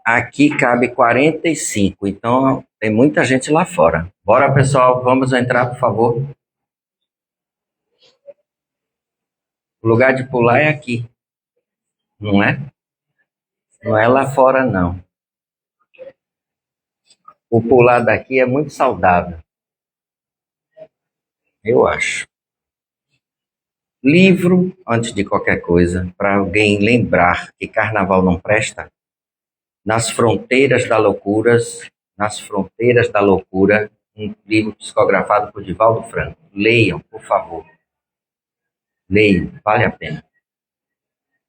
Aqui cabe 45, então tem muita gente lá fora. Bora, pessoal, vamos entrar, por favor. O lugar de pular é aqui, não é? Não é lá fora, não. O pular daqui é muito saudável, eu acho. Livro, antes de qualquer coisa, para alguém lembrar que carnaval não presta. Nas Fronteiras da Loucura, Nas Fronteiras da Loucura, um livro psicografado por Divaldo Franco. Leiam, por favor. Leiam, vale a pena.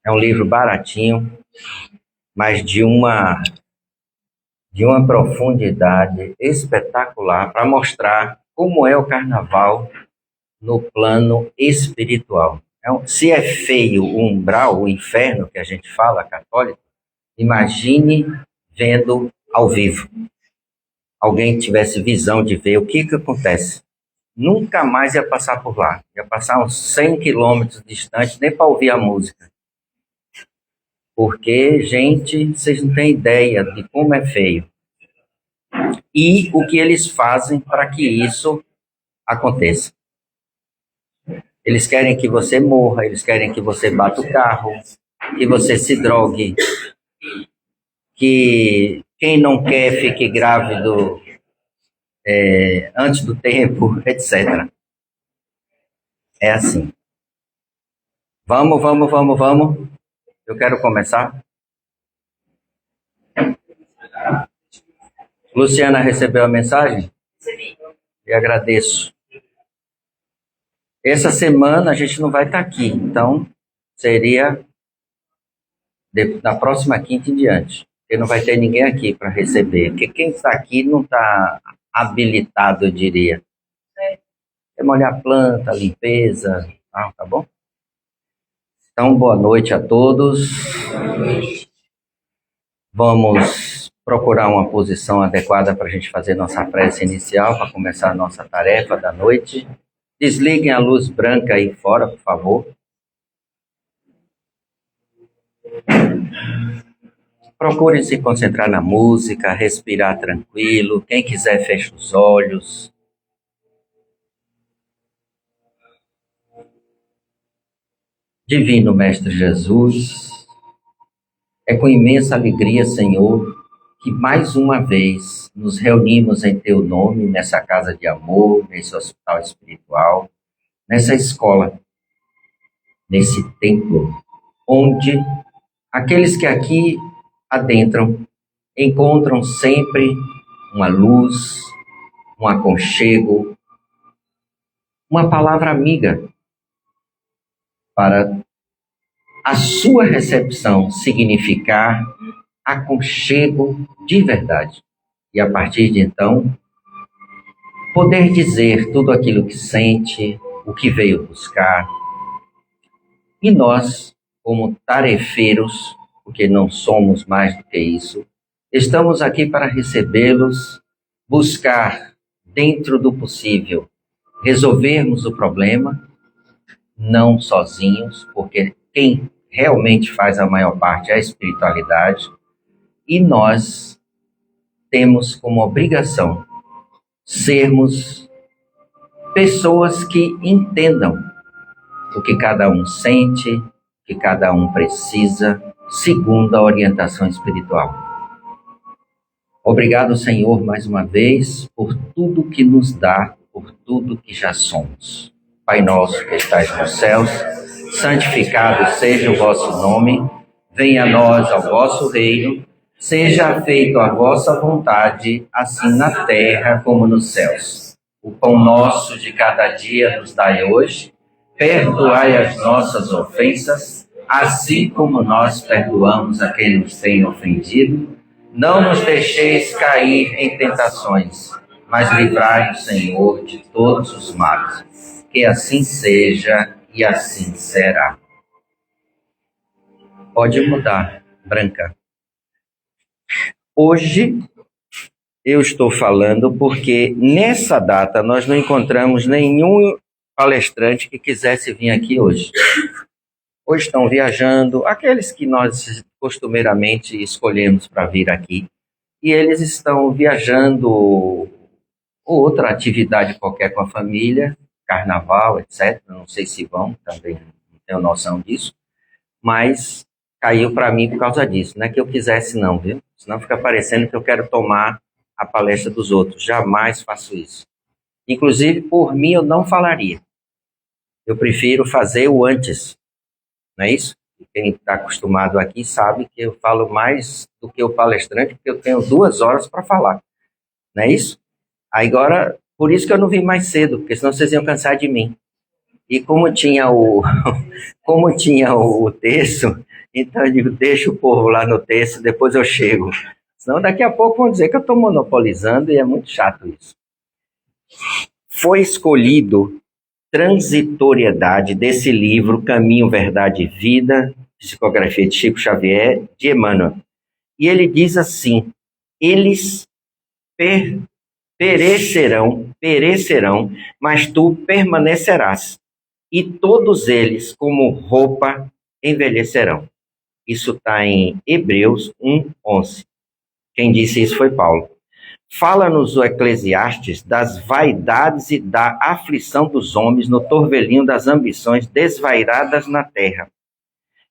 É um livro baratinho, mas de uma profundidade espetacular para mostrar como é o carnaval no plano espiritual. Se é feio o umbral, o inferno que a gente fala, católico, imagine vendo ao vivo. Alguém tivesse visão de ver o que acontece. Nunca mais ia passar por lá. Ia passar uns 100 quilômetros distante, nem para ouvir a música. Porque, gente, vocês não têm ideia de como é feio. E o que eles fazem para que isso aconteça. Eles querem que você morra, eles querem que você bata o carro, que você se drogue, que quem não quer fique grávido antes do tempo, etc. É assim. Vamos. Eu quero começar. Luciana recebeu a mensagem? Recebi. E agradeço. Essa semana a gente não vai estar aqui, então seria da próxima quinta em diante. Porque não vai ter ninguém aqui para receber. Porque quem está aqui não está habilitado, eu diria. É molhar a planta, limpeza, tá bom? Então, boa noite a todos. Vamos procurar uma posição adequada para a gente fazer nossa prece inicial, para começar a nossa tarefa da noite. Desliguem a luz branca aí fora, por favor. Procurem se concentrar na música, respirar tranquilo. Quem quiser, feche os olhos. Divino Mestre Jesus, é com imensa alegria, Senhor, que mais uma vez nos reunimos em Teu nome, nessa casa de amor, nesse hospital espiritual, nessa escola, nesse templo, onde aqueles que aqui adentram encontram sempre uma luz, um aconchego, uma palavra amiga para a sua recepção significar aconchego de verdade. E a partir de então, poder dizer tudo aquilo que sente, o que veio buscar. E nós, como tarefeiros, porque não somos mais do que isso, estamos aqui para recebê-los, buscar, dentro do possível, resolvermos o problema, não sozinhos, porque quem realmente faz a maior parte é a espiritualidade, e nós temos como obrigação sermos pessoas que entendam o que cada um sente, o que cada um precisa, segundo a orientação espiritual. Obrigado, Senhor, mais uma vez, por tudo que nos dá, por tudo que já somos. Pai nosso que estais nos céus, santificado seja o vosso nome, venha a nós ao vosso reino, seja feita a vossa vontade, assim na terra como nos céus. O pão nosso de cada dia nos dai hoje, perdoai as nossas ofensas, assim como nós perdoamos a quem nos tem ofendido. Não nos deixeis cair em tentações, mas livrai-nos, Senhor, de todos os males. Que assim seja e assim será. Pode mudar, Branca. Hoje eu estou falando porque nessa data nós não encontramos nenhum palestrante que quisesse vir aqui hoje. ou estão viajando, aqueles que nós costumeiramente escolhemos para vir aqui, e eles estão viajando ou outra atividade qualquer com a família, carnaval, etc. Não sei se vão, também não tenho noção disso, mas caiu para mim por causa disso. Não é que eu quisesse, não, viu? Senão fica parecendo que eu quero tomar a palestra dos outros. Jamais faço isso. Inclusive, por mim, eu não falaria. Eu prefiro fazer o antes, não é isso? Quem está acostumado aqui sabe que eu falo mais do que o palestrante, porque eu tenho 2 horas para falar, não é isso? Aí agora, por isso que eu não vim mais cedo, porque senão vocês iam cansar de mim. E como tinha como tinha o texto, então eu digo, deixa o povo lá no texto, depois eu chego. Senão daqui a pouco vão dizer que eu estou monopolizando e é muito chato isso. Foi escolhido transitoriedade desse livro, Caminho, Verdade e Vida, psicografia de Chico Xavier, de Emmanuel. E ele diz assim, eles perecerão, mas tu permanecerás. E todos eles, como roupa, envelhecerão. Isso está em Hebreus 1:11. Quem disse isso foi Paulo. Fala-nos o Eclesiastes das vaidades e da aflição dos homens no torvelinho das ambições desvairadas na terra.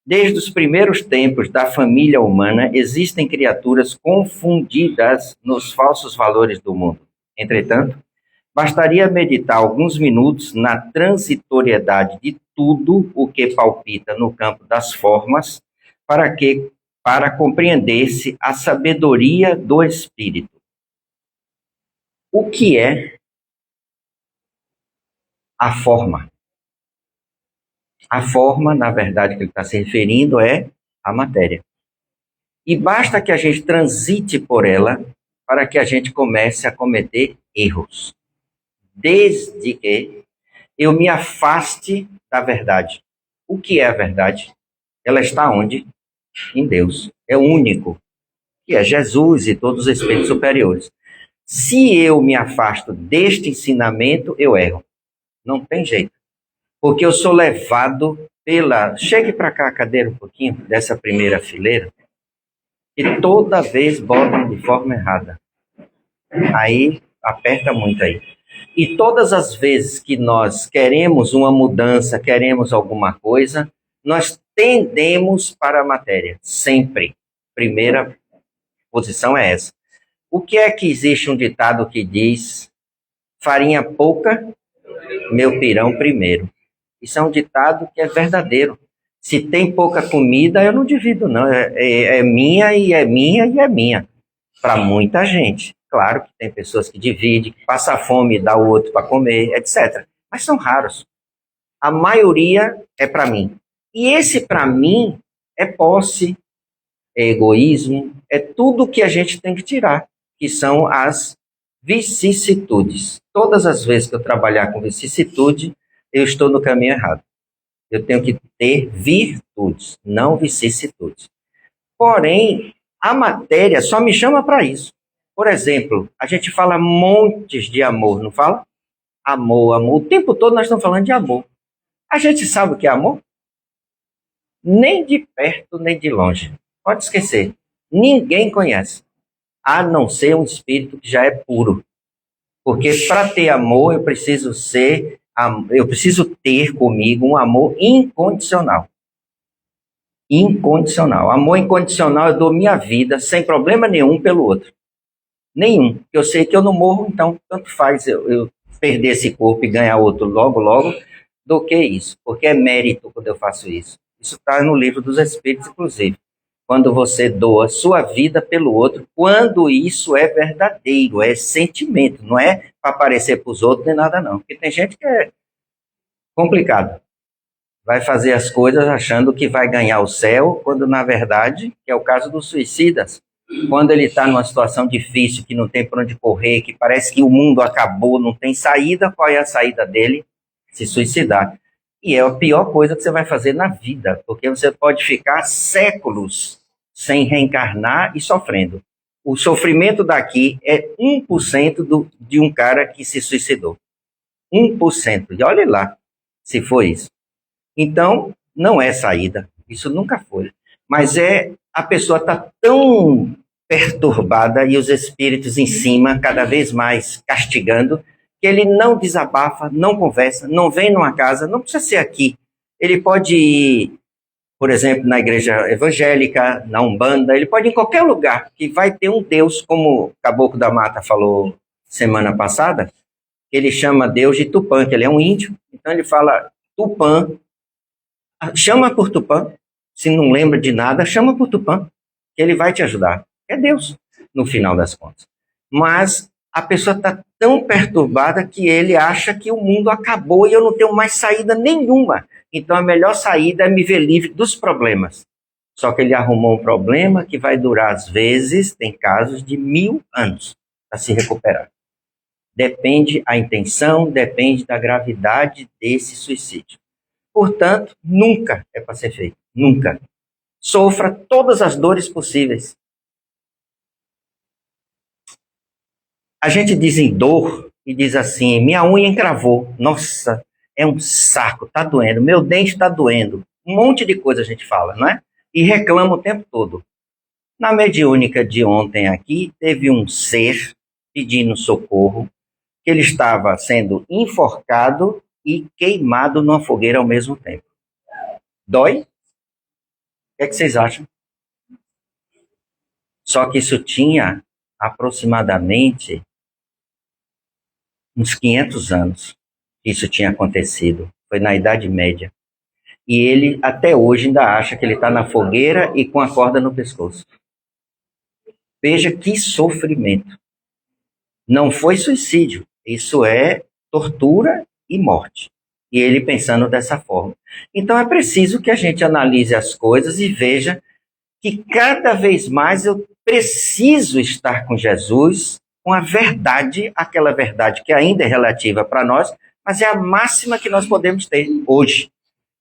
Desde os primeiros tempos da família humana, existem criaturas confundidas nos falsos valores do mundo. Entretanto, bastaria meditar alguns minutos na transitoriedade de tudo o que palpita no campo das formas para compreender-se a sabedoria do espírito. O que é a forma? A forma, na verdade, que ele está se referindo é a matéria. E basta que a gente transite por ela para que a gente comece a cometer erros. Desde que eu me afaste da verdade. O que é a verdade? Ela está onde? Em Deus. É o único, que é Jesus e todos os espíritos superiores. Se eu me afasto deste ensinamento, eu erro. Não tem jeito. Porque eu sou levado pela... Chegue para cá a cadeira um pouquinho, dessa primeira fileira, e toda vez botam de forma errada. Aí, aperta muito aí. E todas as vezes que nós queremos uma mudança, queremos alguma coisa, nós tendemos para a matéria. Sempre. Primeira posição é essa. O que é que existe um ditado que diz farinha pouca, meu pirão primeiro? Isso é um ditado que é verdadeiro. Se tem pouca comida, eu não divido, não. É minha e é minha e é minha. Para muita gente. Claro que tem pessoas que dividem, que passa fome e dá o outro para comer, etc. Mas são raros. A maioria é para mim. E esse para mim é posse, é egoísmo, é tudo que a gente tem que tirar, que são as vicissitudes. Todas as vezes que eu trabalhar com vicissitude, eu estou no caminho errado. Eu tenho que ter virtudes, não vicissitudes. Porém, a matéria só me chama para isso. Por exemplo, a gente fala montes de amor, não fala? Amor, amor. O tempo todo nós estamos falando de amor. A gente sabe o que é amor? Nem de perto, nem de longe. Pode esquecer. Ninguém conhece. A não ser um espírito que já é puro. Porque para ter amor, eu preciso ter comigo um amor incondicional. Incondicional. Amor incondicional, eu dou minha vida sem problema nenhum pelo outro. Nenhum. Eu sei que eu não morro, então tanto faz eu perder esse corpo e ganhar outro logo, logo, do que isso. Porque é mérito quando eu faço isso. Isso está no livro dos Espíritos, inclusive. Quando você doa sua vida pelo outro, quando isso é verdadeiro, é sentimento, não é para aparecer para os outros nem nada não. Porque tem gente que é complicado. Vai fazer as coisas achando que vai ganhar o céu, quando na verdade, que é o caso dos suicidas, quando ele está numa situação difícil, que não tem por onde correr, que parece que o mundo acabou, não tem saída, qual é a saída dele? Se suicidar. E é a pior coisa que você vai fazer na vida, porque você pode ficar séculos sem reencarnar e sofrendo. O sofrimento daqui é 1% de um cara que se suicidou. 1%. E olhe lá, se for isso. Então, não é saída. Isso nunca foi. Mas a pessoa está tão perturbada e os espíritos em cima, cada vez mais castigando, que ele não desabafa, não conversa, não vem numa casa, não precisa ser aqui. Ele pode ir, por exemplo, na igreja evangélica, na Umbanda, ele pode ir em qualquer lugar que vai ter um Deus, como o Caboclo da Mata falou semana passada, ele chama Deus de Tupã, que ele é um índio, então ele fala Tupã, chama por Tupã, se não lembra de nada, chama por Tupã, que ele vai te ajudar. É Deus, no final das contas. Mas a pessoa está tão perturbada que ele acha que o mundo acabou e eu não tenho mais saída nenhuma. Então a melhor saída é me ver livre dos problemas. Só que ele arrumou um problema que vai durar, às vezes, tem casos de 1000 anos para se recuperar. Depende a intenção, depende da gravidade desse suicídio. Portanto, nunca é para ser feito. Nunca. Sofra todas as dores possíveis. A gente diz em dor e diz assim, minha unha encravou. Nossa, é um saco, tá doendo. Meu dente tá doendo. Um monte de coisa a gente fala, não é? E reclama o tempo todo. Na mediúnica de ontem aqui, teve um ser pedindo socorro, que ele estava sendo enforcado e queimado numa fogueira ao mesmo tempo. Dói? O que é que vocês acham? Só que isso tinha aproximadamente uns 500 anos que isso tinha acontecido. Foi na Idade Média. E ele, até hoje, ainda acha que ele está na fogueira e com a corda no pescoço. Veja que sofrimento. Não foi suicídio. Isso é tortura e morte. E ele pensando dessa forma. Então é preciso que a gente analise as coisas e veja que cada vez mais eu preciso estar com Jesus, com a verdade, aquela verdade que ainda é relativa para nós, mas é a máxima que nós podemos ter hoje.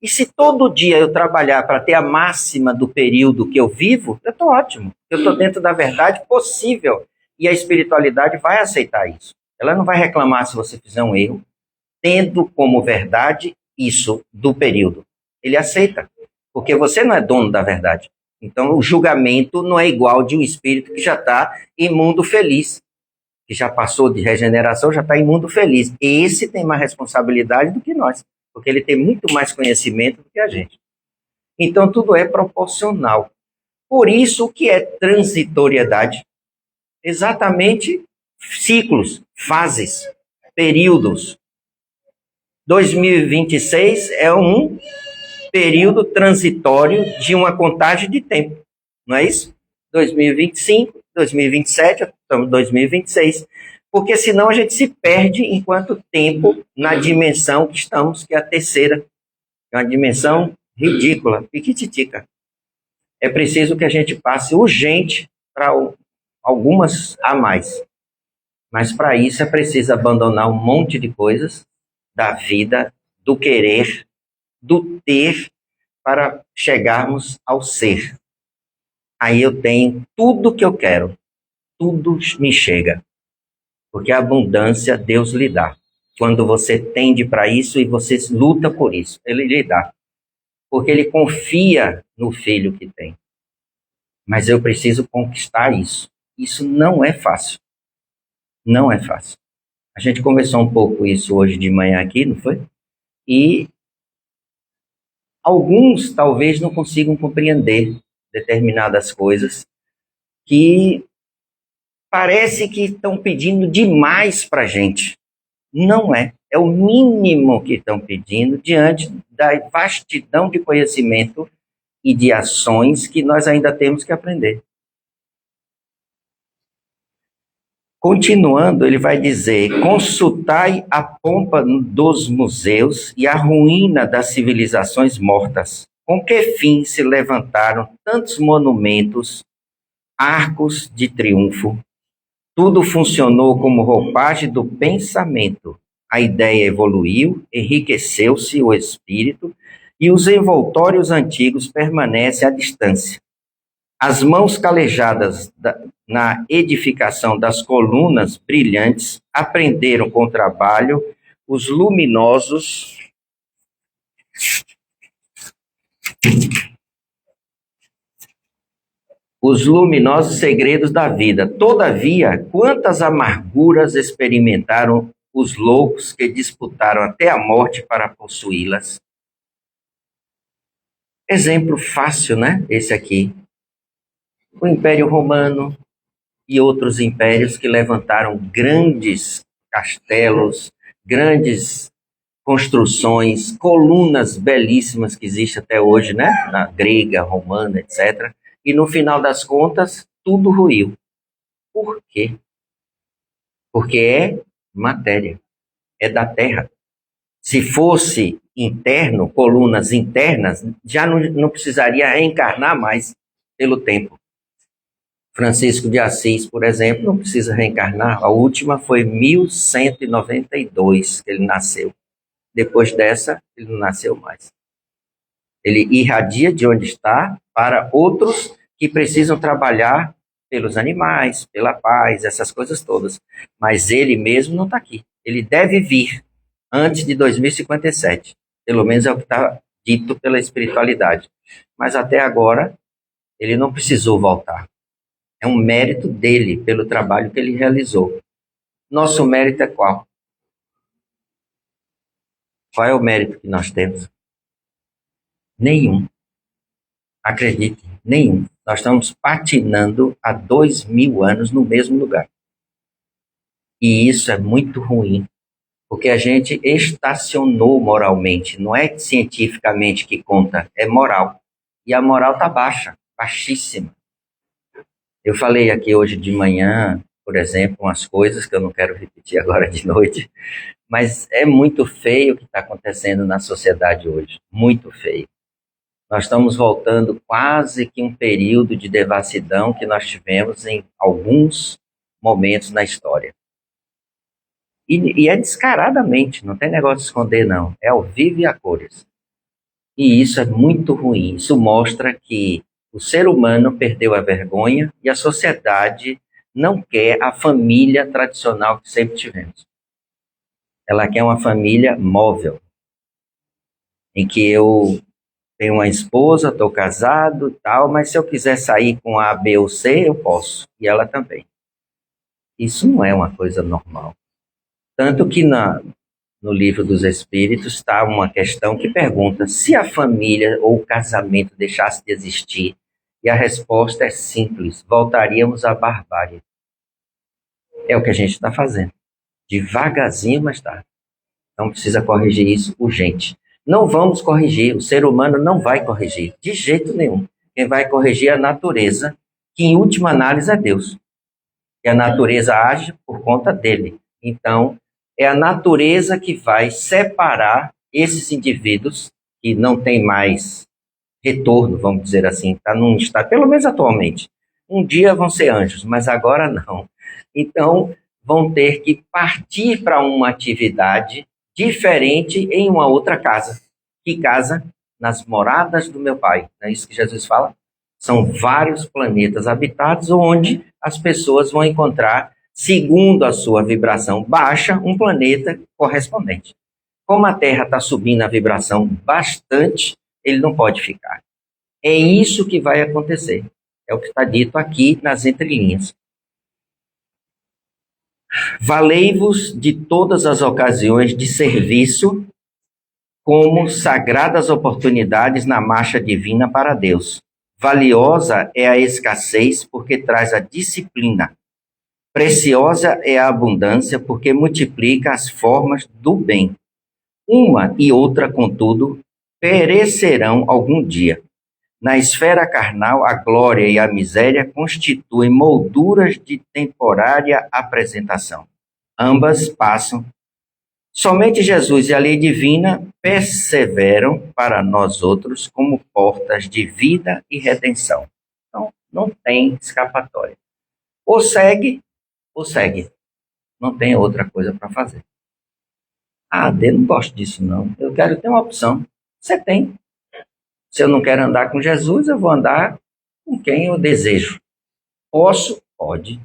E se todo dia eu trabalhar para ter a máxima do período que eu vivo, eu estou ótimo. Eu estou dentro da verdade possível. E a espiritualidade vai aceitar isso. Ela não vai reclamar se você fizer um erro, tendo como verdade isso do período. Ele aceita, porque você não é dono da verdade. Então, o julgamento não é igual de um espírito que já está em mundo feliz, que já passou de regeneração, já está em mundo feliz. Esse tem mais responsabilidade do que nós, porque ele tem muito mais conhecimento do que a gente. Então, tudo é proporcional. Por isso, o que é transitoriedade? Exatamente ciclos, fases, períodos. 2026 é um período transitório de uma contagem de tempo, não é isso? 2025, 2027, estamos em 2026, porque senão a gente se perde enquanto tempo na dimensão que estamos, que é a terceira, é uma dimensão ridícula, piquititica. É preciso que a gente passe urgente para algumas a mais, mas para isso é preciso abandonar um monte de coisas da vida, do querer, do ter, para chegarmos ao ser. Aí eu tenho tudo que eu quero, tudo me chega, porque a abundância Deus lhe dá. Quando você tende para isso e você luta por isso, Ele lhe dá, porque Ele confia no filho que tem. Mas eu preciso conquistar isso. Isso não é fácil. Não é fácil. A gente conversou um pouco isso hoje de manhã aqui, não foi? E alguns talvez não consigam compreender determinadas coisas que parece que estão pedindo demais para a gente. Não é. É o mínimo que estão pedindo diante da vastidão de conhecimento e de ações que nós ainda temos que aprender. Continuando, ele vai dizer: consultai a pompa dos museus e a ruína das civilizações mortas. Com que fim se levantaram tantos monumentos, arcos de triunfo? Tudo funcionou como roupagem do pensamento. A ideia evoluiu, enriqueceu-se o espírito e os envoltórios antigos permanecem à distância. As mãos calejadas na edificação das colunas brilhantes aprenderam com trabalho os luminosos os luminosos segredos da vida. Todavia, quantas amarguras experimentaram os loucos que disputaram até a morte para possuí-las? Exemplo fácil, né? Esse aqui. O Império Romano e outros impérios que levantaram grandes castelos, grandes construções, colunas belíssimas que existem até hoje, né? Na grega, romana, etc. E no final das contas, tudo ruiu. Por quê? Porque é matéria, é da terra. Se fosse interno, colunas internas, já não precisaria reencarnar mais pelo tempo. Francisco de Assis, por exemplo, não precisa reencarnar. A última foi 1192 que ele nasceu. Depois dessa, ele não nasceu mais. Ele irradia de onde está para outros que precisam trabalhar pelos animais, pela paz, essas coisas todas. Mas ele mesmo não está aqui. Ele deve vir antes de 2057. Pelo menos é o que está dito pela espiritualidade. Mas até agora, ele não precisou voltar. É um mérito dele pelo trabalho que ele realizou. Nosso mérito é qual? Qual é o mérito que nós temos? Nenhum. Acredite, nenhum. Nós estamos patinando há 2000 anos no mesmo lugar. E isso é muito ruim, porque a gente estacionou moralmente. Não é cientificamente que conta, é moral. E a moral está baixa, baixíssima. Eu falei aqui hoje de manhã, por exemplo, umas coisas que eu não quero repetir agora de noite, mas é muito feio o que está acontecendo na sociedade hoje. Muito feio. Nós estamos voltando quase que um período de devassidão que nós tivemos em alguns momentos na história. E é descaradamente, não tem negócio de esconder, não. É ao vivo e a cores. E isso é muito ruim. Isso mostra que o ser humano perdeu a vergonha e a sociedade não quer a família tradicional que sempre tivemos. Ela quer uma família móvel, em que eu tenho uma esposa, estou casado e tal, mas se eu quiser sair com A, B ou C, eu posso. E ela também. Isso não é uma coisa normal. Tanto que no livro dos Espíritos está uma questão que pergunta se a família ou o casamento deixasse de existir. E a resposta é simples: voltaríamos à barbárie. É o que a gente está fazendo. Devagarzinho, mas está. Então precisa corrigir isso urgente. Não vamos corrigir, o ser humano não vai corrigir, de jeito nenhum. Quem vai corrigir é a natureza, que em última análise é Deus. E a natureza age por conta dele. Então, é a natureza que vai separar esses indivíduos que não têm mais retorno, vamos dizer assim, tá num estado, pelo menos atualmente. Um dia vão ser anjos, mas agora não. Então, vão ter que partir para uma atividade diferente em uma outra casa. Que casa? Nas moradas do meu Pai. Não é isso que Jesus fala? São vários planetas habitados onde as pessoas vão encontrar, segundo a sua vibração baixa, um planeta correspondente. Como a Terra está subindo a vibração bastante, ele não pode ficar. É isso que vai acontecer. É o que está dito aqui nas entrelinhas. Valei-vos de todas as ocasiões de serviço como sagradas oportunidades na marcha divina para Deus. Valiosa é a escassez porque traz a disciplina. Preciosa é a abundância porque multiplica as formas do bem. Uma e outra, contudo, perecerão algum dia. Na esfera carnal, a glória e a miséria constituem molduras de temporária apresentação. Ambas passam. Somente Jesus e a lei divina perseveram para nós outros como portas de vida e redenção. Então, não tem escapatória. Ou segue, ou segue. Não tem outra coisa para fazer. Ah, eu não gosto disso, não. Eu quero ter uma opção. Você tem. Se eu não quero andar com Jesus, eu vou andar com quem eu desejo. Posso? Pode.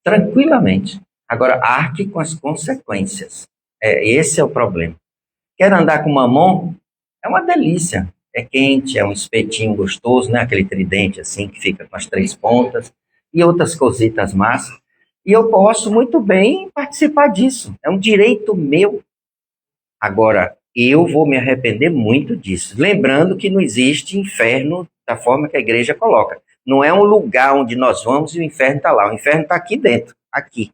Tranquilamente. Agora, arque com as consequências. Esse é o problema. Quer andar com Mamon? É uma delícia. é quente, é um espetinho gostoso, né? Aquele tridente assim que fica com as 3 pontas e outras cositas más. E eu posso muito bem participar disso. É um direito meu. Agora, eu vou me arrepender muito disso. Lembrando que não existe inferno da forma que a igreja coloca. Não é um lugar onde nós vamos e o inferno está lá. O inferno está aqui dentro, aqui.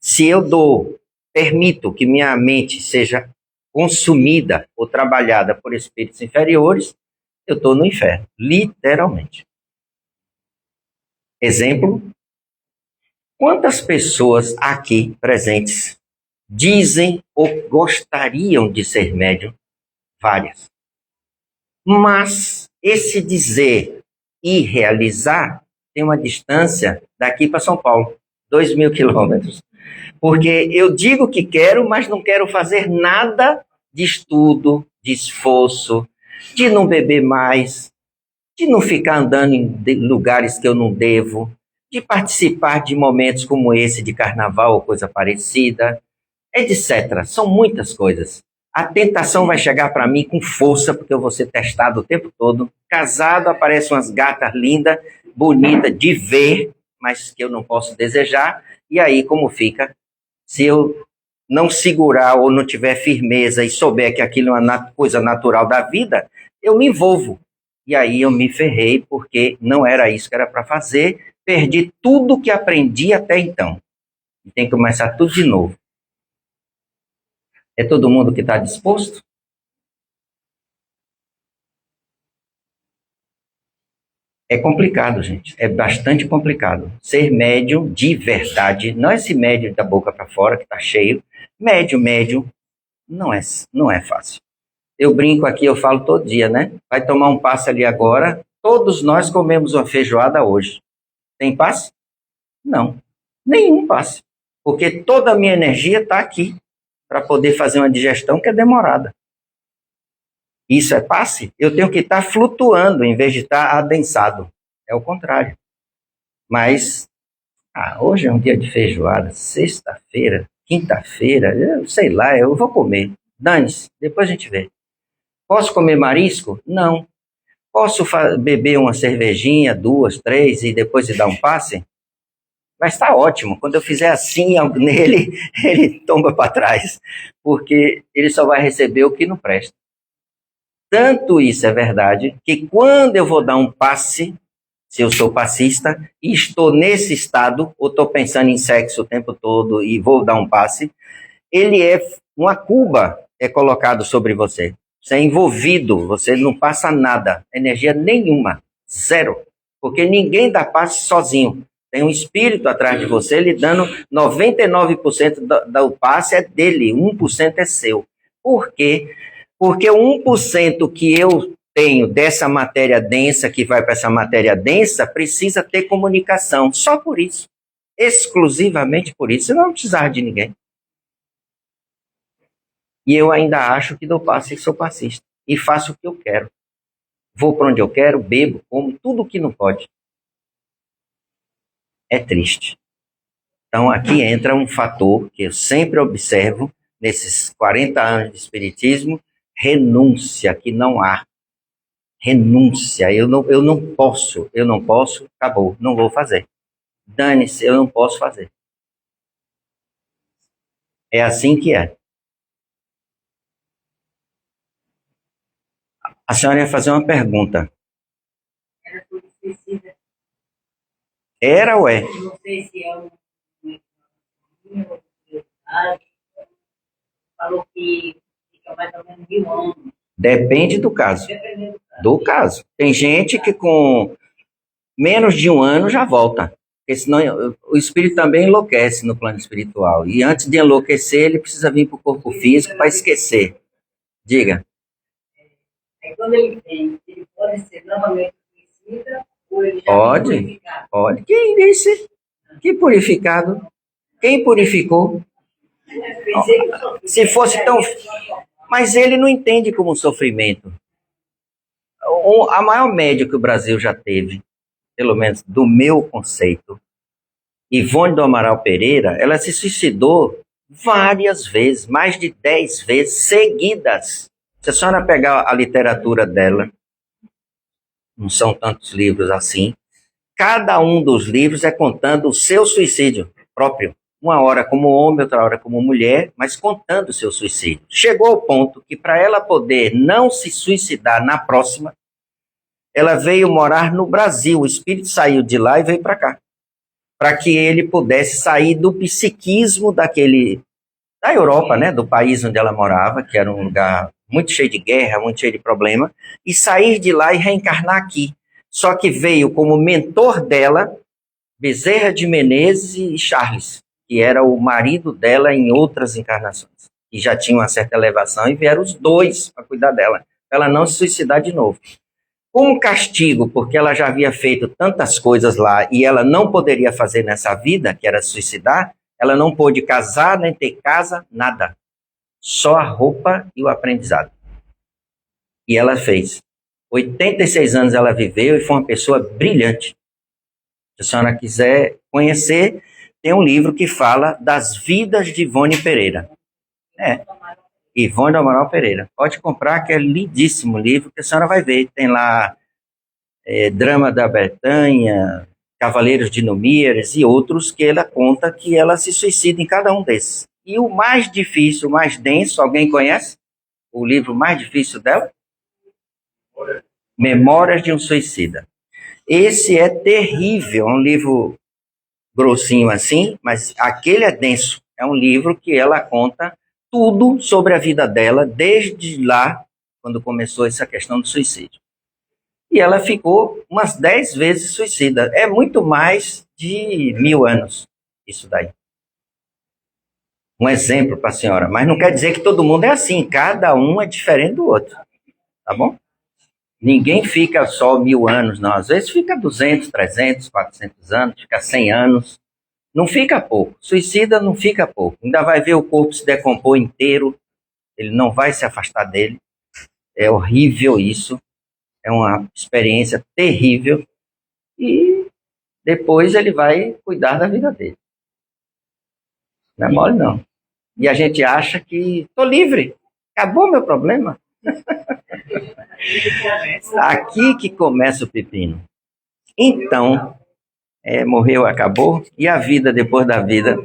Se eu permito que minha mente seja consumida ou trabalhada por espíritos inferiores, eu estou no inferno, literalmente. Exemplo: quantas pessoas aqui presentes dizem ou gostariam de ser médium? Várias. Mas esse dizer e realizar tem uma distância daqui para São Paulo, 2.000 quilômetros. Porque eu digo que quero, mas não quero fazer nada de estudo, de esforço, de não beber mais, de não ficar andando em lugares que eu não devo, de participar de momentos como esse de carnaval ou coisa parecida, etc. São muitas coisas. A tentação vai chegar para mim com força, porque eu vou ser testado o tempo todo. Casado, aparecem umas gatas lindas, bonitas de ver, mas que eu não posso desejar. E aí, como fica? Se eu não segurar ou não tiver firmeza e souber que aquilo é uma coisa natural da vida, eu me envolvo. E aí eu me ferrei, porque não era isso que era para fazer. Perdi tudo que aprendi até então. E tem que começar tudo de novo. É todo mundo que está disposto? É complicado, gente. É bastante complicado. Ser médium de verdade, não esse médium da boca para fora, que está cheio. Médium, não é fácil. Eu brinco aqui, eu falo todo dia, né? Vai tomar um passe ali agora. Todos nós comemos uma feijoada hoje. Tem passe? Não. Nenhum passe. Porque toda a minha energia está aqui para poder fazer uma digestão que é demorada. Isso é passe? Eu tenho que estar flutuando em vez de estar adensado. É o contrário. Mas, hoje é um dia de feijoada, sexta-feira, quinta-feira, eu sei lá, eu vou comer. Dane-se, depois a gente vê. Posso comer marisco? Não. Posso beber uma cervejinha, 2, 3 e depois dar um passe? Mas está ótimo. Quando eu fizer assim nele, ele tomba para trás, porque ele só vai receber o que não presta. Tanto isso é verdade, que quando eu vou dar um passe, se eu sou passista, e estou nesse estado, ou estou pensando em sexo o tempo todo e vou dar um passe, ele uma cuba é colocado sobre você. Você é envolvido, você não passa nada, energia nenhuma, zero. Porque ninguém dá passe sozinho. Tem um espírito atrás de você, lhe dando 99% do passe é dele, 1% é seu. Por quê? Porque o 1% que eu tenho dessa matéria densa, que vai para essa matéria densa, precisa ter comunicação. Só por isso. Exclusivamente por isso. Eu não precisar de ninguém. E eu ainda acho que dou passe e sou passista. E faço o que eu quero. Vou para onde eu quero, bebo, como, tudo o que não pode. É triste. Então aqui entra um fator que eu sempre observo nesses 40 anos de espiritismo: renúncia, que não há. Renúncia, eu não posso, acabou, não vou fazer. Dane-se, eu não posso fazer. É assim que é. A senhora ia fazer uma pergunta. Era tudo esquecida. Era ou é? Não sei se é um. Falou que fica mais ou menos de um ano. Depende do caso. Do caso. Tem gente que com menos de um ano já volta. Porque senão o espírito também enlouquece no plano espiritual. E antes de enlouquecer, ele precisa vir para o corpo físico para esquecer. Diga. Aí quando ele vem, ele pode ser novamente conhecida ou ele já pode, purificado? Pode. Quem disse? Que purificado? Quem purificou? Se fosse tão... Mas ele não entende como sofrimento. A maior média que o Brasil já teve, pelo menos do meu conceito, Ivone do Amaral Pereira, ela se suicidou várias vezes, mais de 10 vezes seguidas. Se a senhora pegar a literatura dela, não são tantos livros assim. Cada um dos livros é contando o seu suicídio próprio. Uma hora como homem, outra hora como mulher, mas contando o seu suicídio. Chegou ao ponto que, para ela poder não se suicidar na próxima, ela veio morar no Brasil. O espírito saiu de lá e veio para cá, para que ele pudesse sair do psiquismo da Europa, né, do país onde ela morava, que era um lugar muito cheio de guerra, muito cheio de problema, e sair de lá e reencarnar aqui. Só que veio como mentor dela Bezerra de Menezes e Charles, que era o marido dela em outras encarnações, que já tinham uma certa elevação, e vieram os dois para cuidar dela, para ela não se suicidar de novo. Como castigo, porque ela já havia feito tantas coisas lá e ela não poderia fazer nessa vida, que era suicidar, ela não pôde casar, nem ter casa, nada. Só a roupa e o aprendizado. E ela fez. 86 anos ela viveu e foi uma pessoa brilhante. Se a senhora quiser conhecer, tem um livro que fala das vidas de Ivone Pereira. Ivone do Amaral Pereira. Pode comprar, que é lindíssimo o livro, que a senhora vai ver. Tem lá Drama da Bretanha, Cavaleiros de Numíares e outros, que ela conta que ela se suicida em cada um desses. E o mais difícil, o mais denso, alguém conhece? O livro mais difícil dela? Memórias de um Suicida. Esse é terrível, é um livro grossinho assim, mas aquele é denso. É um livro que ela conta tudo sobre a vida dela, desde lá, quando começou essa questão do suicídio. E ela ficou umas 10 vezes suicida. É muito mais de 1000 anos, isso daí. Um exemplo para a senhora. Mas não quer dizer que todo mundo é assim. Cada um é diferente do outro. Tá bom? Ninguém fica só 1000 anos, não. Às vezes fica 200, 300, 400 anos, fica 100 anos. Não fica pouco. Suicida não fica pouco. Ainda vai ver o corpo se decompor inteiro. Ele não vai se afastar dele. É horrível isso. É uma experiência terrível. E depois ele vai cuidar da vida dele. Não é mole, não. E a gente acha que estou livre. Acabou meu problema. Aqui que começa o pepino. Então, morreu, acabou. E a vida depois da vida?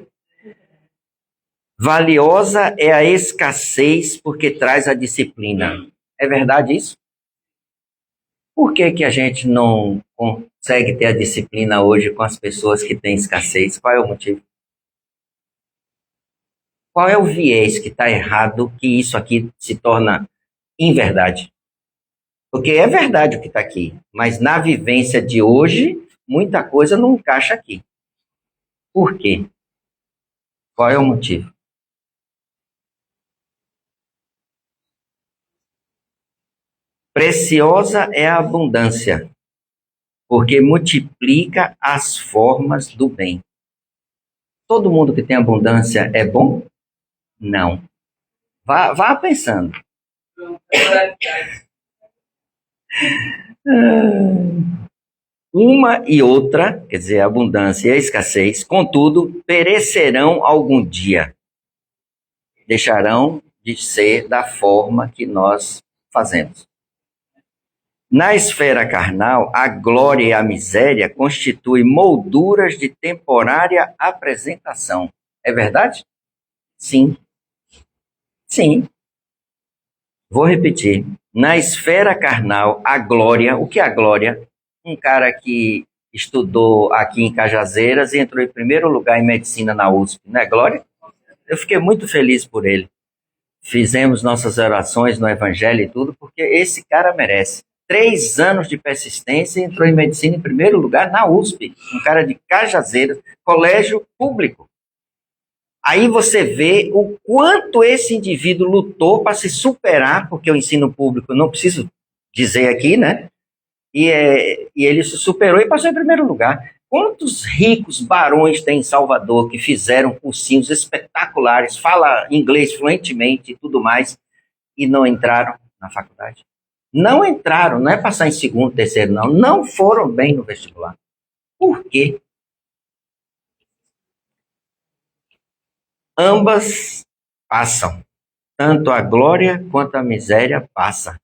Valiosa é a escassez porque traz a disciplina. É verdade isso? Por que que a gente não consegue ter a disciplina hoje com as pessoas que têm escassez? Qual é o motivo? Qual é o viés que está errado que isso aqui se torna inverdade? Porque é verdade o que está aqui, mas na vivência de hoje, muita coisa não encaixa aqui. Por quê? Qual é o motivo? Preciosa é a abundância, porque multiplica as formas do bem. Todo mundo que tem abundância é bom? Não. Vá pensando. Uma e outra, quer dizer, a abundância e a escassez, contudo, perecerão algum dia. Deixarão de ser da forma que nós fazemos. Na esfera carnal, a glória e a miséria constituem molduras de temporária apresentação. É verdade? Sim. Sim. Vou repetir. Na esfera carnal, a glória, o que é a glória? Um cara que estudou aqui em Cajazeiras e entrou em primeiro lugar em medicina na USP, não é glória? Eu fiquei muito feliz por ele. Fizemos nossas orações no Evangelho e tudo, porque esse cara merece. 3 anos de persistência e entrou em medicina em primeiro lugar na USP, um cara de Cajazeiras, colégio público. Aí você vê o quanto esse indivíduo lutou para se superar, porque o ensino público, não preciso dizer aqui, né? E ele se superou e passou em primeiro lugar. Quantos ricos barões tem em Salvador que fizeram cursinhos espetaculares, fala inglês fluentemente e tudo mais, e não entraram na faculdade? Não entraram, não é passar em segundo, terceiro, não. Não foram bem no vestibular. Por quê? Ambas passam. Tanto a glória quanto a miséria passa.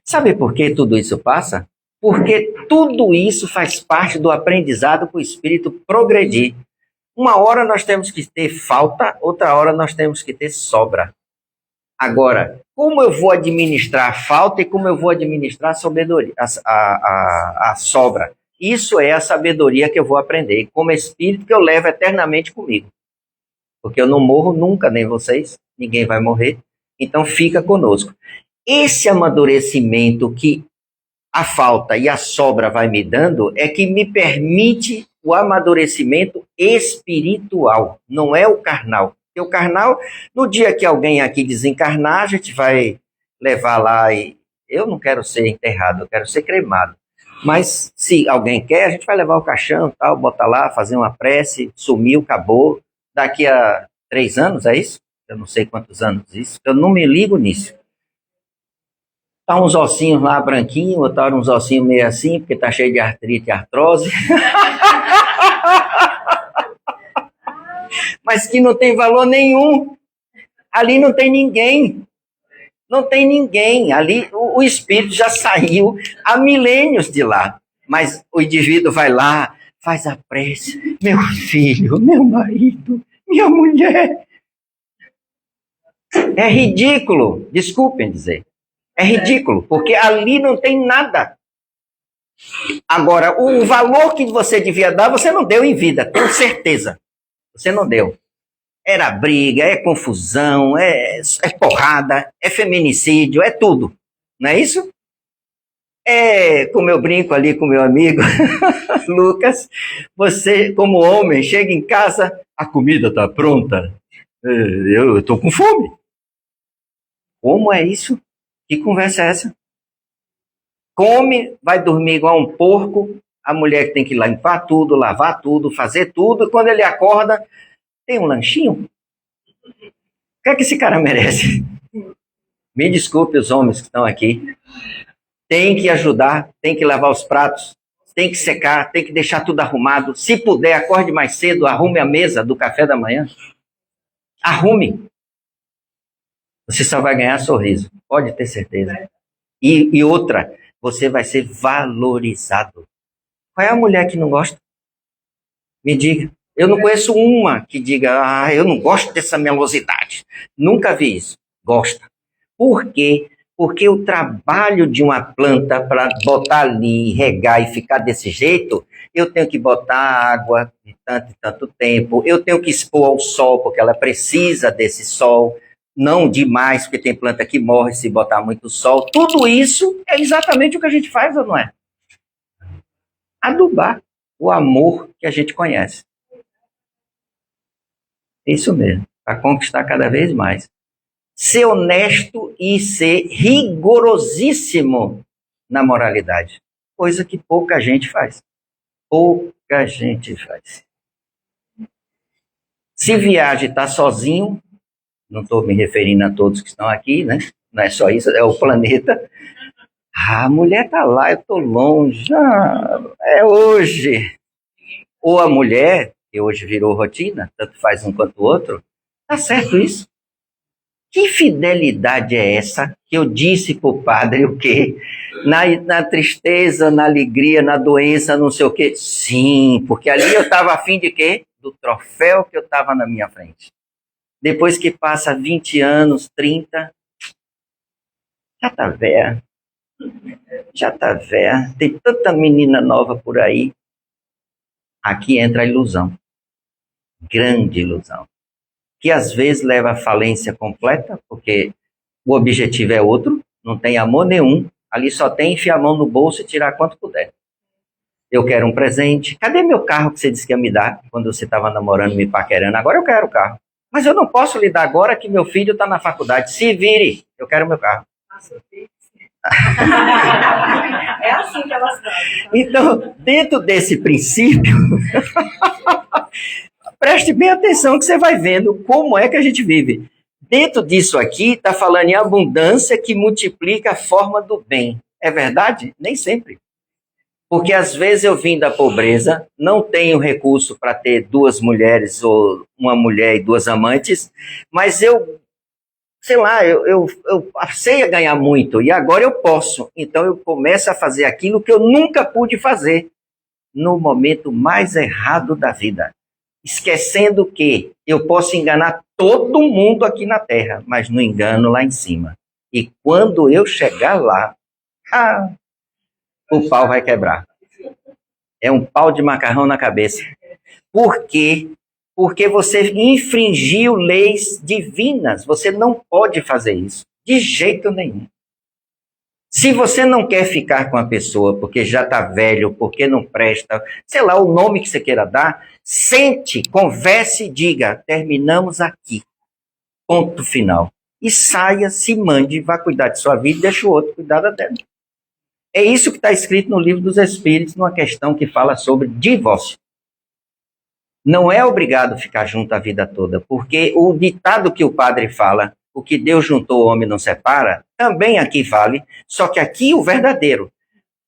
Sabe por que tudo isso passa? Porque tudo isso faz parte do aprendizado para o espírito progredir. Uma hora nós temos que ter falta, outra hora nós temos que ter sobra. Agora, como eu vou administrar a falta e como eu vou administrar a sabedoria, a sobra? Isso é a sabedoria que eu vou aprender como espírito que eu levo eternamente comigo. Porque eu não morro nunca, nem vocês, ninguém vai morrer. Então fica conosco. Esse amadurecimento que a falta e a sobra vai me dando é que me permite o amadurecimento espiritual, não é o carnal. Porque o carnal, no dia que alguém aqui desencarnar, a gente vai levar lá e eu não quero ser enterrado, eu quero ser cremado. Mas se alguém quer, a gente vai levar o caixão, tal, botar lá, fazer uma prece, sumiu, acabou. Daqui a 3 anos, é isso? Eu não sei quantos anos isso, eu não me ligo nisso. Tá uns ossinhos lá branquinhos, botaram uns ossinhos meio assim, porque tá cheio de artrite e artrose. Mas que não tem valor nenhum. Ali não tem ninguém. Não tem ninguém. Ali o espírito já saiu há milênios de lá. Mas o indivíduo vai lá, faz a prece. Meu filho, meu marido, minha mulher. É ridículo, desculpem dizer. É ridículo, porque ali não tem nada. Agora, o valor que você devia dar, você não deu em vida, tenho certeza. Você não deu. Era briga, é confusão, é porrada, é feminicídio, é tudo. Não é isso? É, como eu brinco ali com meu amigo Lucas, você, como homem, chega em casa, a comida está pronta, eu estou com fome. Como é isso? Que conversa é essa? Come, vai dormir igual um porco, a mulher que tem que limpar tudo, lavar tudo, fazer tudo, e quando ele acorda, tem um lanchinho? O que é que esse cara merece? Me desculpe os homens que estão aqui. Tem que ajudar, tem que lavar os pratos, tem que secar, tem que deixar tudo arrumado. Se puder, acorde mais cedo, arrume a mesa do café da manhã. Arrume. Você só vai ganhar sorriso, pode ter certeza. E outra, você vai ser valorizado. Qual é a mulher que não gosta? Me diga. Eu não conheço uma que diga, eu não gosto dessa melosidade. Nunca vi isso. Gosta. Por quê? Porque o trabalho de uma planta para botar ali, regar e ficar desse jeito, eu tenho que botar água de tanto e tanto tempo, eu tenho que expor ao sol, porque ela precisa desse sol, não demais, porque tem planta que morre se botar muito sol. Tudo isso é exatamente o que a gente faz, ou não é? Adubar o amor que a gente conhece. Isso mesmo, para conquistar cada vez mais. Ser honesto e ser rigorosíssimo na moralidade. Coisa que pouca gente faz. Pouca gente faz. Se viaja e está sozinho, não estou me referindo a todos que estão aqui, né? Não é só isso, é o planeta. A mulher está lá, eu estou longe. É hoje. Ou a mulher, que hoje virou rotina, tanto faz um quanto o outro, tá certo isso? Que fidelidade é essa que eu disse para o padre o quê? Na tristeza, na alegria, na doença, não sei o quê. Sim, porque ali eu estava afim de quê? Do troféu que eu estava na minha frente. Depois que passa 20 anos, 30, já está velha. Já está velha. Tem tanta menina nova por aí. Aqui entra a ilusão. Grande ilusão. Que às vezes leva à falência completa, porque o objetivo é outro, não tem amor nenhum, ali só tem enfiar a mão no bolso e tirar quanto puder. Eu quero um presente. Cadê meu carro que você disse que ia me dar quando você estava namorando, me paquerando? Agora eu quero o carro. Mas eu não posso lhe dar agora que meu filho está na faculdade. Se vire, eu quero meu carro. É assim que elas fazem. Então, dentro desse princípio, preste bem atenção que você vai vendo como é que a gente vive. Dentro disso aqui, está falando em abundância que multiplica a forma do bem. É verdade? Nem sempre. Porque às vezes eu vim da pobreza, não tenho recurso para ter 2 mulheres ou uma mulher e 2 amantes, mas eu sei lá, eu passei a ganhar muito e agora eu posso. Então eu começo a fazer aquilo que eu nunca pude fazer no momento mais errado da vida. Esquecendo que eu posso enganar todo mundo aqui na Terra, mas não engano lá em cima. E quando eu chegar lá, o pau vai quebrar. É um pau de macarrão na cabeça. Por quê? Porque você infringiu leis divinas. Você não pode fazer isso. De jeito nenhum. Se você não quer ficar com a pessoa porque já está velho, porque não presta, sei lá, o nome que você queira dar, sente, converse e diga, terminamos aqui. Ponto final. E saia, se mande, vá cuidar de sua vida e deixa o outro cuidar da dela. É isso que está escrito no Livro dos Espíritos, numa questão que fala sobre divórcio. Não é obrigado ficar junto a vida toda, porque o ditado que o padre fala, o que Deus juntou, o homem não separa, também aqui vale, só que aqui o verdadeiro.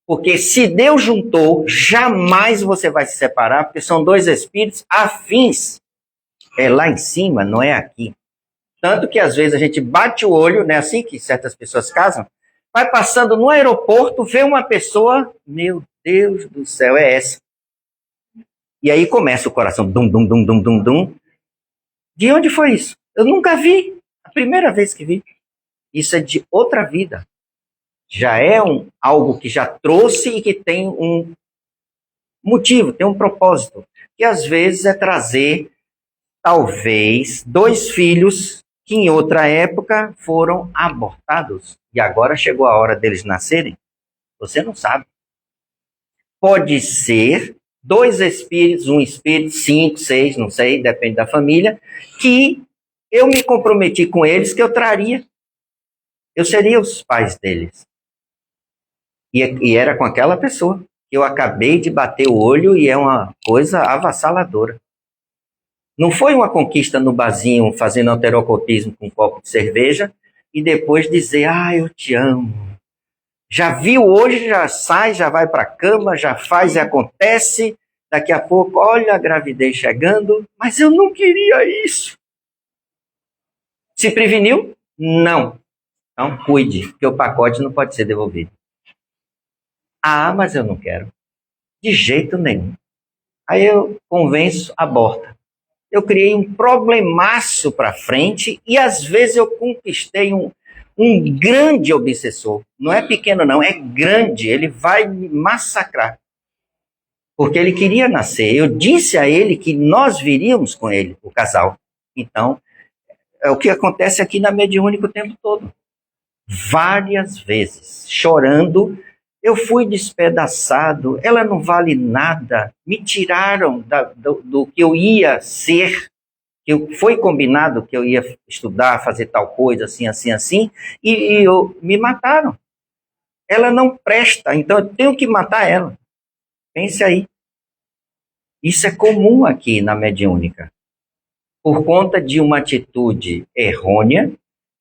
Porque se Deus juntou, jamais você vai se separar, porque são dois espíritos afins. É lá em cima, não é aqui. Tanto que às vezes a gente bate o olho, né, assim que certas pessoas casam, vai passando no aeroporto, vê uma pessoa, meu Deus do céu, é essa. E aí começa o coração, dum, dum, dum, dum, dum, dum. De onde foi isso? Eu nunca vi. A primeira vez que vi. Isso é de outra vida. Já é algo que já trouxe e que tem um motivo, tem um propósito. Que às vezes é trazer, talvez, 2 filhos que em outra época foram abortados. E agora chegou a hora deles nascerem. Você não sabe. Pode ser 2 espíritos, um espírito, 5, 6, não sei, depende da família, que eu me comprometi com eles que eu traria. Eu seria os pais deles. E era com aquela pessoa que eu acabei de bater o olho e é uma coisa avassaladora. Não foi uma conquista no barzinho fazendo alterocultismo com um copo de cerveja e depois dizer, eu te amo. Já viu hoje, já sai, já vai para a cama, já faz e acontece. Daqui a pouco, olha a gravidez chegando, mas eu não queria isso. Se preveniu? Não. Então, cuide, porque o pacote não pode ser devolvido. Mas eu não quero. De jeito nenhum. Aí eu convenço, aborta. Eu criei um problemaço para frente e às vezes eu conquistei um grande obsessor. Não é pequeno não, é grande. Ele vai me massacrar. Porque ele queria nascer. Eu disse a ele que nós viríamos com ele, o casal. Então, é o que acontece aqui na mediúnica o tempo todo. Várias vezes, chorando, eu fui despedaçado, ela não vale nada, me tiraram do que eu ia ser, que foi combinado que eu ia estudar, fazer tal coisa, assim, assim, assim, e me mataram. Ela não presta, então eu tenho que matar ela. Pense aí. Isso é comum aqui na mediúnica, por conta de uma atitude errônea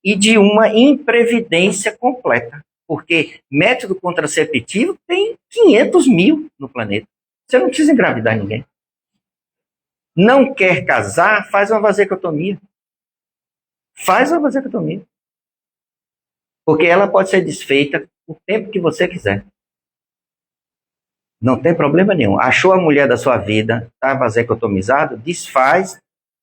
e de uma imprevidência completa. Porque método contraceptivo tem 500 mil no planeta. Você não precisa engravidar ninguém. Não quer casar, faz uma vasectomia. Faz uma vasectomia. Porque ela pode ser desfeita o tempo que você quiser. Não tem problema nenhum. Achou a mulher da sua vida, está vasectomizado, desfaz,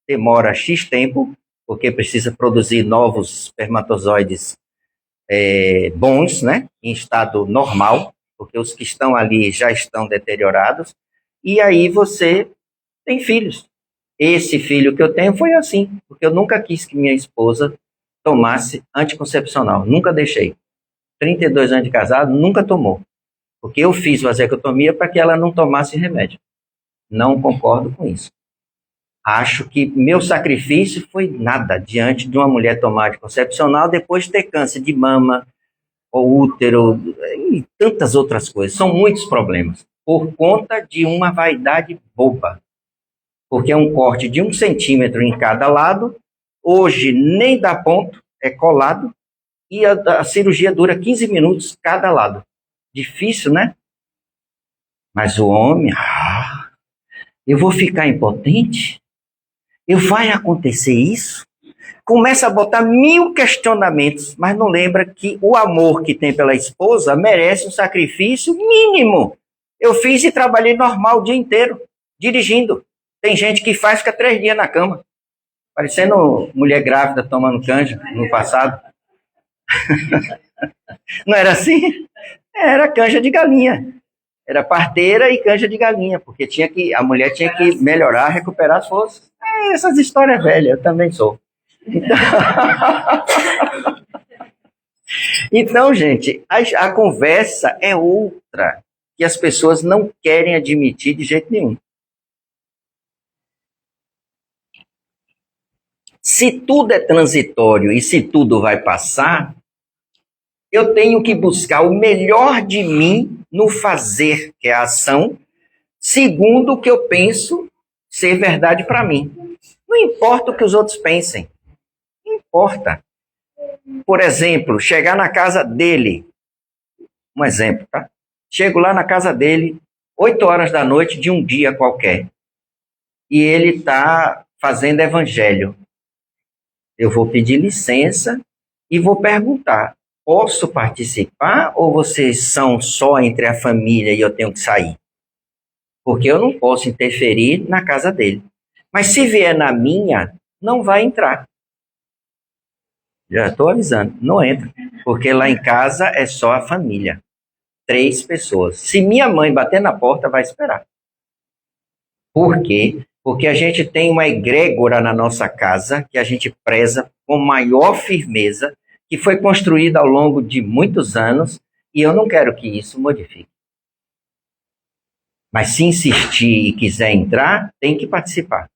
demora X tempo, porque precisa produzir novos espermatozoides bons, né, em estado normal, porque os que estão ali já estão deteriorados, e aí você tem filhos. Esse filho que eu tenho foi assim, porque eu nunca quis que minha esposa tomasse anticoncepcional, nunca deixei. 32 anos de casado, nunca tomou, porque eu fiz vasectomia para que ela não tomasse remédio. Não concordo com isso. Acho que meu sacrifício foi nada diante de uma mulher tomar anticoncepcional depois de ter câncer de mama, ou útero, e tantas outras coisas. São muitos problemas, por conta de uma vaidade boba. Porque é um corte de 1 centímetro em cada lado, hoje nem dá ponto, é colado, e a cirurgia dura 15 minutos cada lado. Difícil, né? Mas o homem, eu vou ficar impotente? Vai acontecer isso? Começa a botar 1000 questionamentos, mas não lembra que o amor que tem pela esposa merece um sacrifício mínimo. Eu fiz e trabalhei normal o dia inteiro, dirigindo. Tem gente que faz, fica 3 dias na cama, parecendo mulher grávida tomando canja no passado. Não era assim? Era canja de galinha. Era parteira e canja de galinha, porque a mulher tinha que melhorar, recuperar as forças. Essas histórias velhas, eu também sou. Então, gente, a conversa é outra, que as pessoas não querem admitir de jeito nenhum. Se tudo é transitório e se tudo vai passar, eu tenho que buscar o melhor de mim no fazer, que é a ação, segundo o que eu penso ser verdade para mim. Não importa o que os outros pensem. Não importa. Por exemplo, chegar na casa dele. Um exemplo, tá? Chego lá na casa dele, 8 horas da noite de um dia qualquer. E ele está fazendo evangelho. Eu vou pedir licença e vou perguntar: posso participar ou vocês são só entre a família e eu tenho que sair? Porque eu não posso interferir na casa dele. Mas se vier na minha, não vai entrar. Já estou avisando, não entra. Porque lá em casa é só a família. 3 pessoas. Se minha mãe bater na porta, vai esperar. Por quê? Porque a gente tem uma egrégora na nossa casa que a gente preza com maior firmeza, que foi construída ao longo de muitos anos, e eu não quero que isso modifique. Mas se insistir e quiser entrar, tem que participar.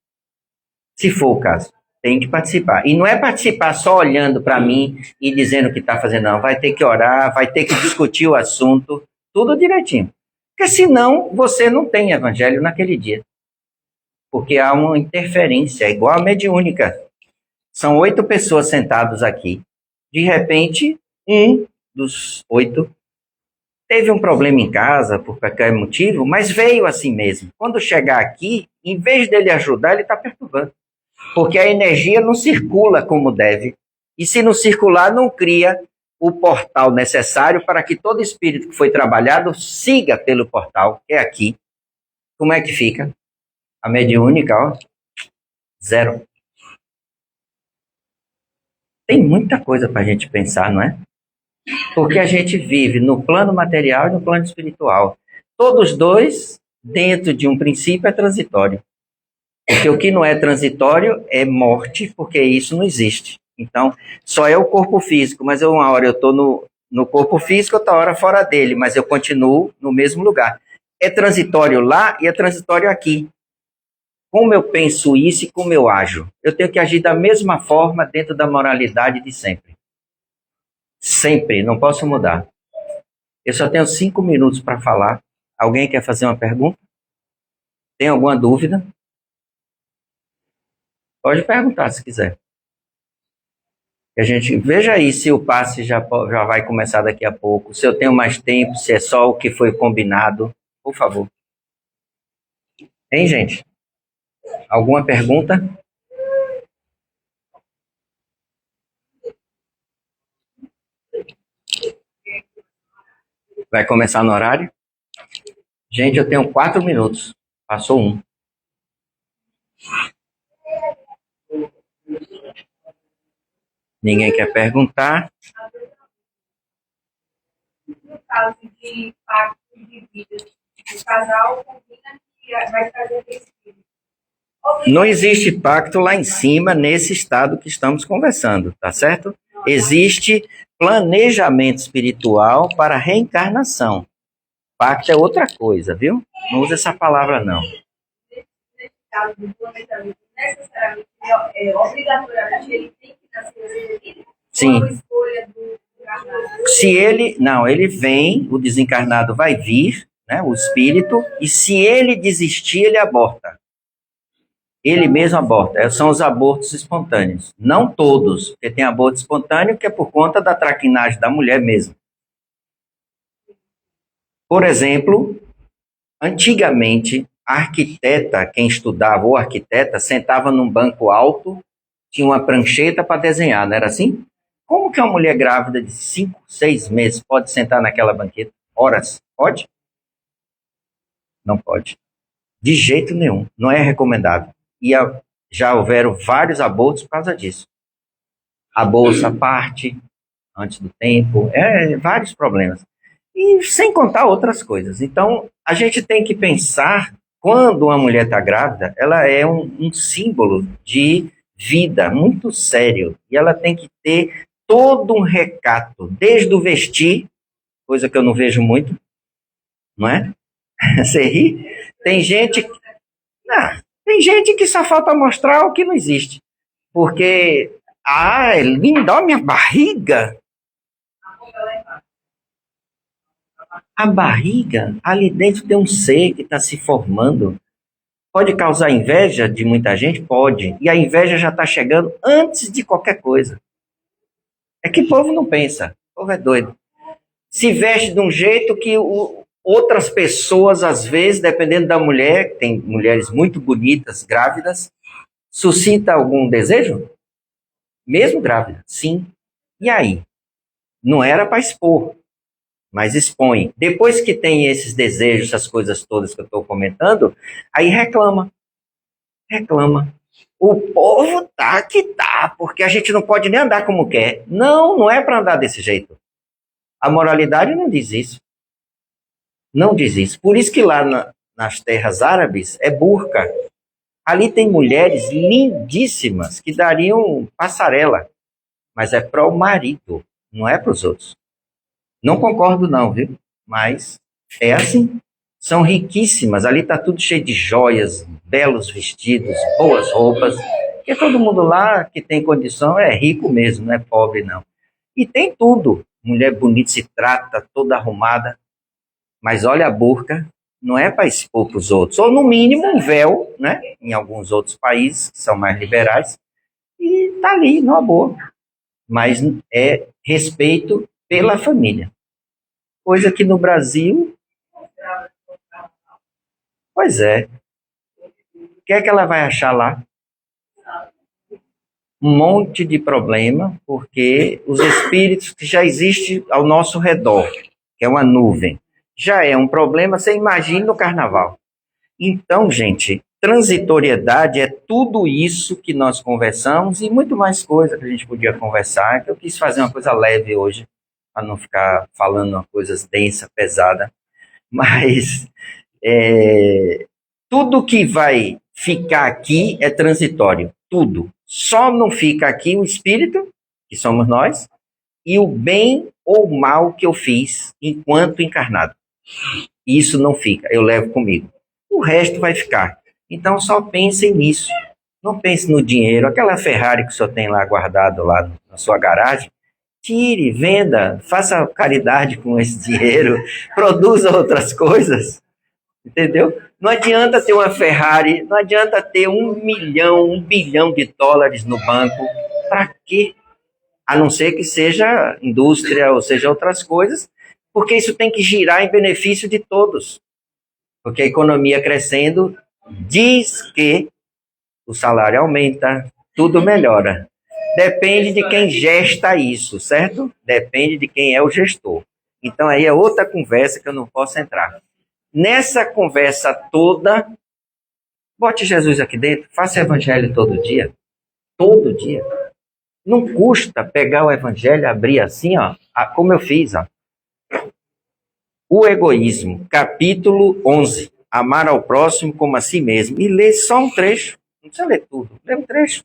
Se for o caso, tem que participar. E não é participar só olhando para mim e dizendo o que está fazendo, não. Vai ter que orar, vai ter que discutir o assunto, tudo direitinho. Porque senão você não tem evangelho naquele dia. Porque há uma interferência, igual a mediúnica. São 8 pessoas sentadas aqui. De repente, um dos 8 teve um problema em casa, por qualquer motivo, mas veio assim mesmo. Quando chegar aqui, em vez dele ajudar, ele está perturbando. Porque a energia não circula como deve. E se não circular, não cria o portal necessário para que todo espírito que foi trabalhado siga pelo portal, que é aqui. Como é que fica? A mediúnica, ó, 0. Tem muita coisa para a gente pensar, não é? Porque a gente vive no plano material e no plano espiritual. Todos dois, dentro de um princípio, é transitório. Porque o que não é transitório é morte, porque isso não existe. Então, só é o corpo físico, mas uma hora eu estou no corpo físico, outra hora fora dele, mas eu continuo no mesmo lugar. É transitório lá e é transitório aqui. Como eu penso isso e como eu ajo? Eu tenho que agir da mesma forma dentro da moralidade de sempre. Sempre, não posso mudar. Eu só tenho 5 minutos para falar. Alguém quer fazer uma pergunta? Tem alguma dúvida? Pode perguntar se quiser. A gente veja aí se o passe já vai começar daqui a pouco, se eu tenho mais tempo, se é só o que foi combinado. Por favor. Hein, gente? Alguma pergunta? Vai começar no horário? Gente, eu tenho 4 minutos. Passou 1. Ninguém quer perguntar? No caso de pacto de vida, o casal combina que vai fazer esse filho. Não existe pacto lá em cima, nesse estado que estamos conversando, tá certo? Existe planejamento espiritual para reencarnação. Pacto é outra coisa, viu? Não usa essa palavra, não. Nesse caso do planejamento, necessariamente, obrigatoriamente, ele tem que nascer esse filho? Sim. Ou a escolha do encarnado? Se ele... Não, ele vem, o desencarnado vai vir, né, o espírito, e se ele desistir, ele aborta. Ele mesmo aborta. São os abortos espontâneos. Não todos, porque tem aborto espontâneo que é por conta da traquinagem da mulher mesmo. Por exemplo, antigamente, a arquiteta, quem estudava, ou arquiteta, sentava num banco alto, tinha uma prancheta para desenhar, não era assim? Como que uma mulher grávida de 5, 6 meses pode sentar naquela banqueta? Horas? Pode? Não pode. De jeito nenhum. Não é recomendável. E já houveram vários abortos por causa disso. A bolsa parte antes do tempo, vários problemas. E sem contar outras coisas. Então, a gente tem que pensar, quando uma mulher está grávida, ela é um símbolo de vida muito sério. E ela tem que ter todo um recato, desde o vestir, coisa que eu não vejo muito, não é? Você ri? Tem gente, tem gente que só falta mostrar o que não existe. Porque, é linda, olha minha barriga. A barriga, ali dentro tem um ser que está se formando. Pode causar inveja de muita gente? Pode. E a inveja já está chegando antes de qualquer coisa. É que o povo não pensa. O povo é doido. Se veste de um jeito que outras pessoas, às vezes, dependendo da mulher, tem mulheres muito bonitas, grávidas, suscita algum desejo? Mesmo grávida, sim. E aí? Não era para expor, mas expõe. Depois que tem esses desejos, essas coisas todas que eu estou comentando, aí reclama. Reclama. O povo tá que tá, porque a gente não pode nem andar como quer. Não, não é para andar desse jeito. A moralidade não diz isso. Não diz isso. Por isso que lá nas terras árabes é burca. Ali tem mulheres lindíssimas que dariam passarela, mas é para o marido, não é para os outros. Não concordo não, viu? Mas é assim. São riquíssimas. Ali está tudo cheio de joias, belos vestidos, boas roupas. Porque todo mundo lá que tem condição é rico mesmo, não é pobre não. E tem tudo. Mulher bonita, se trata, toda arrumada. Mas olha a burca, não é para expor para os outros. Ou no mínimo um véu, né? Em alguns outros países que são mais liberais. E está ali, numa boa. Mas é respeito pela família. Coisa que no Brasil, pois é. O que é que ela vai achar lá? Um monte de problema, porque os espíritos que já existem ao nosso redor, que é uma nuvem, já é um problema, você imagina no carnaval. Então, gente, transitoriedade é tudo isso que nós conversamos e muito mais coisa que a gente podia conversar, que eu quis fazer uma coisa leve hoje, para não ficar falando uma coisa densa, pesada, mas tudo que vai ficar aqui é transitório, tudo. Só não fica aqui o espírito, que somos nós, e o bem ou mal que eu fiz enquanto encarnado. Isso não fica, eu levo comigo. O resto vai ficar. Então só pensem nisso. Não pense no dinheiro. Aquela Ferrari que o senhor tem lá guardado lá na sua garagem, tire, venda, faça caridade com esse dinheiro, produza outras coisas. Entendeu? Não adianta ter uma Ferrari, não adianta ter 1 milhão, 1 bilhão de dólares no banco. Para quê? A não ser que seja indústria ou seja outras coisas, porque isso tem que girar em benefício de todos. Porque a economia crescendo diz que o salário aumenta, tudo melhora. Depende de quem gesta isso, certo? Depende de quem é o gestor. Então aí é outra conversa que eu não posso entrar. Nessa conversa toda, bote Jesus aqui dentro, faça evangelho todo dia. Todo dia. Não custa pegar o evangelho, abrir assim, ó, como eu fiz, ó. O egoísmo, capítulo 11. Amar ao próximo como a si mesmo. E ler só um trecho. Não precisa ler tudo. Lê um trecho.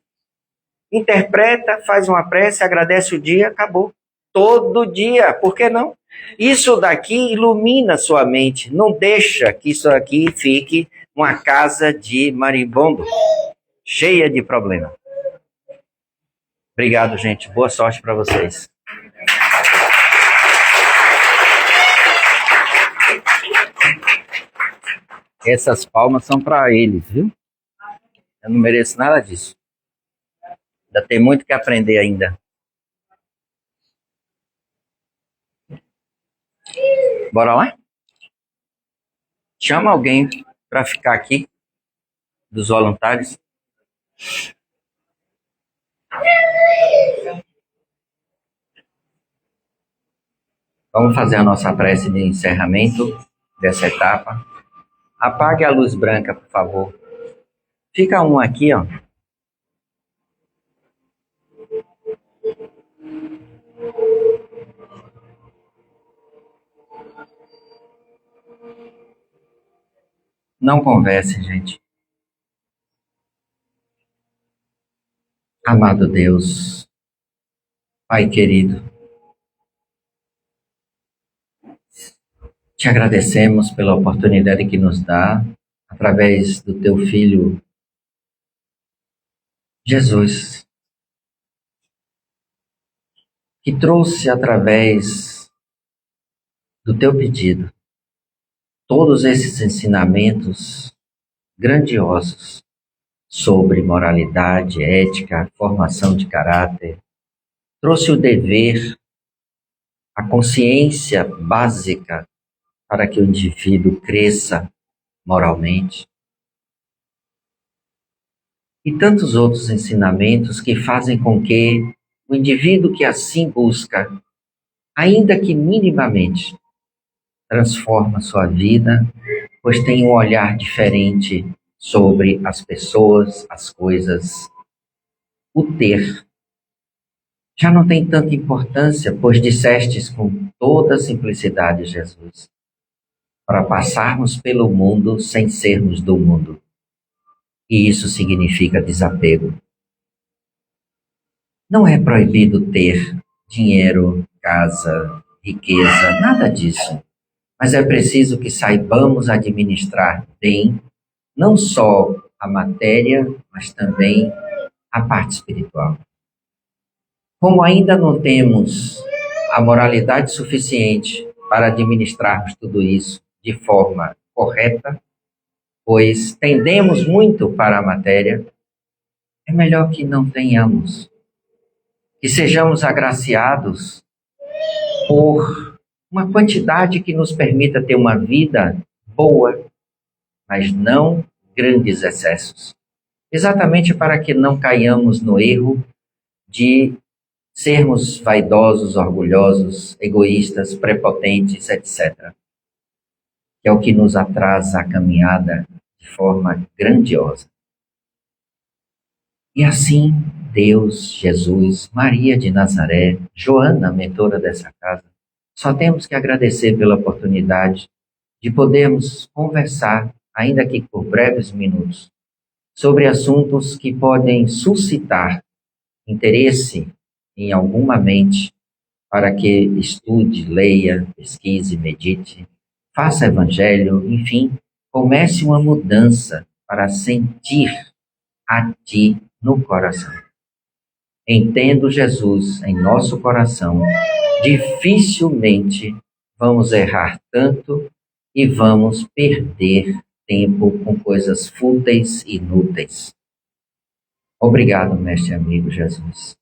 Interpreta, faz uma prece, agradece o dia, acabou. Todo dia, por que não? Isso daqui ilumina sua mente. Não deixa que isso aqui fique uma casa de marimbondo, cheia de problemas. Obrigado, gente. Boa sorte para vocês. Essas palmas são para eles, viu? Eu não mereço nada disso. Ainda tem muito que aprender ainda. Bora lá? Chama alguém para ficar aqui, dos voluntários. Vamos fazer a nossa prece de encerramento dessa etapa. Apague a luz branca, por favor. Fica um aqui, ó. Não converse, gente. Amado Deus, Pai querido, te agradecemos pela oportunidade que nos dá, através do teu Filho Jesus, que trouxe através do teu pedido todos esses ensinamentos grandiosos sobre moralidade, ética, formação de caráter. Trouxe o dever, a consciência básica para que o indivíduo cresça moralmente. E tantos outros ensinamentos que fazem com que o indivíduo que assim busca, ainda que minimamente, transforma sua vida, pois tem um olhar diferente sobre as pessoas, as coisas, o ter. Já não tem tanta importância, pois dissestes com toda simplicidade, Jesus, para passarmos pelo mundo sem sermos do mundo. E isso significa desapego. Não é proibido ter dinheiro, casa, riqueza, nada disso. Mas é preciso que saibamos administrar bem, não só a matéria, mas também a parte espiritual. Como ainda não temos a moralidade suficiente para administrarmos tudo isso de forma correta, pois tendemos muito para a matéria, é melhor que não tenhamos. Que sejamos agraciados por uma quantidade que nos permita ter uma vida boa, mas não grandes excessos. Exatamente para que não caiamos no erro de sermos vaidosos, orgulhosos, egoístas, prepotentes, etc. Que é o que nos atrasa a caminhada de forma grandiosa. E assim, Deus, Jesus, Maria de Nazaré, Joana, mentora dessa casa, só temos que agradecer pela oportunidade de podermos conversar, ainda que por breves minutos, sobre assuntos que podem suscitar interesse em alguma mente para que estude, leia, pesquise, medite, faça evangelho, enfim, comece uma mudança para sentir a ti no coração. Entendo Jesus em nosso coração, dificilmente vamos errar tanto e vamos perder tempo com coisas fúteis e inúteis. Obrigado, mestre amigo Jesus.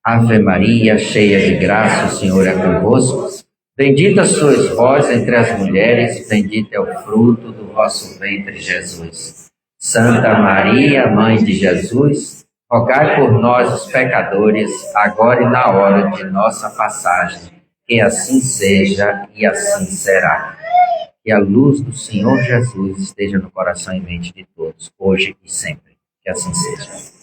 Ave Maria, cheia de graça, o Senhor é convosco. Bendita sois vós entre as mulheres, bendito é o fruto do vosso ventre, Jesus. Santa Maria, Mãe de Jesus, rogai por nós, os pecadores, agora e na hora de nossa passagem. Que assim seja e assim será. Que a luz do Senhor Jesus esteja no coração e mente de todos, hoje e sempre. Que assim seja.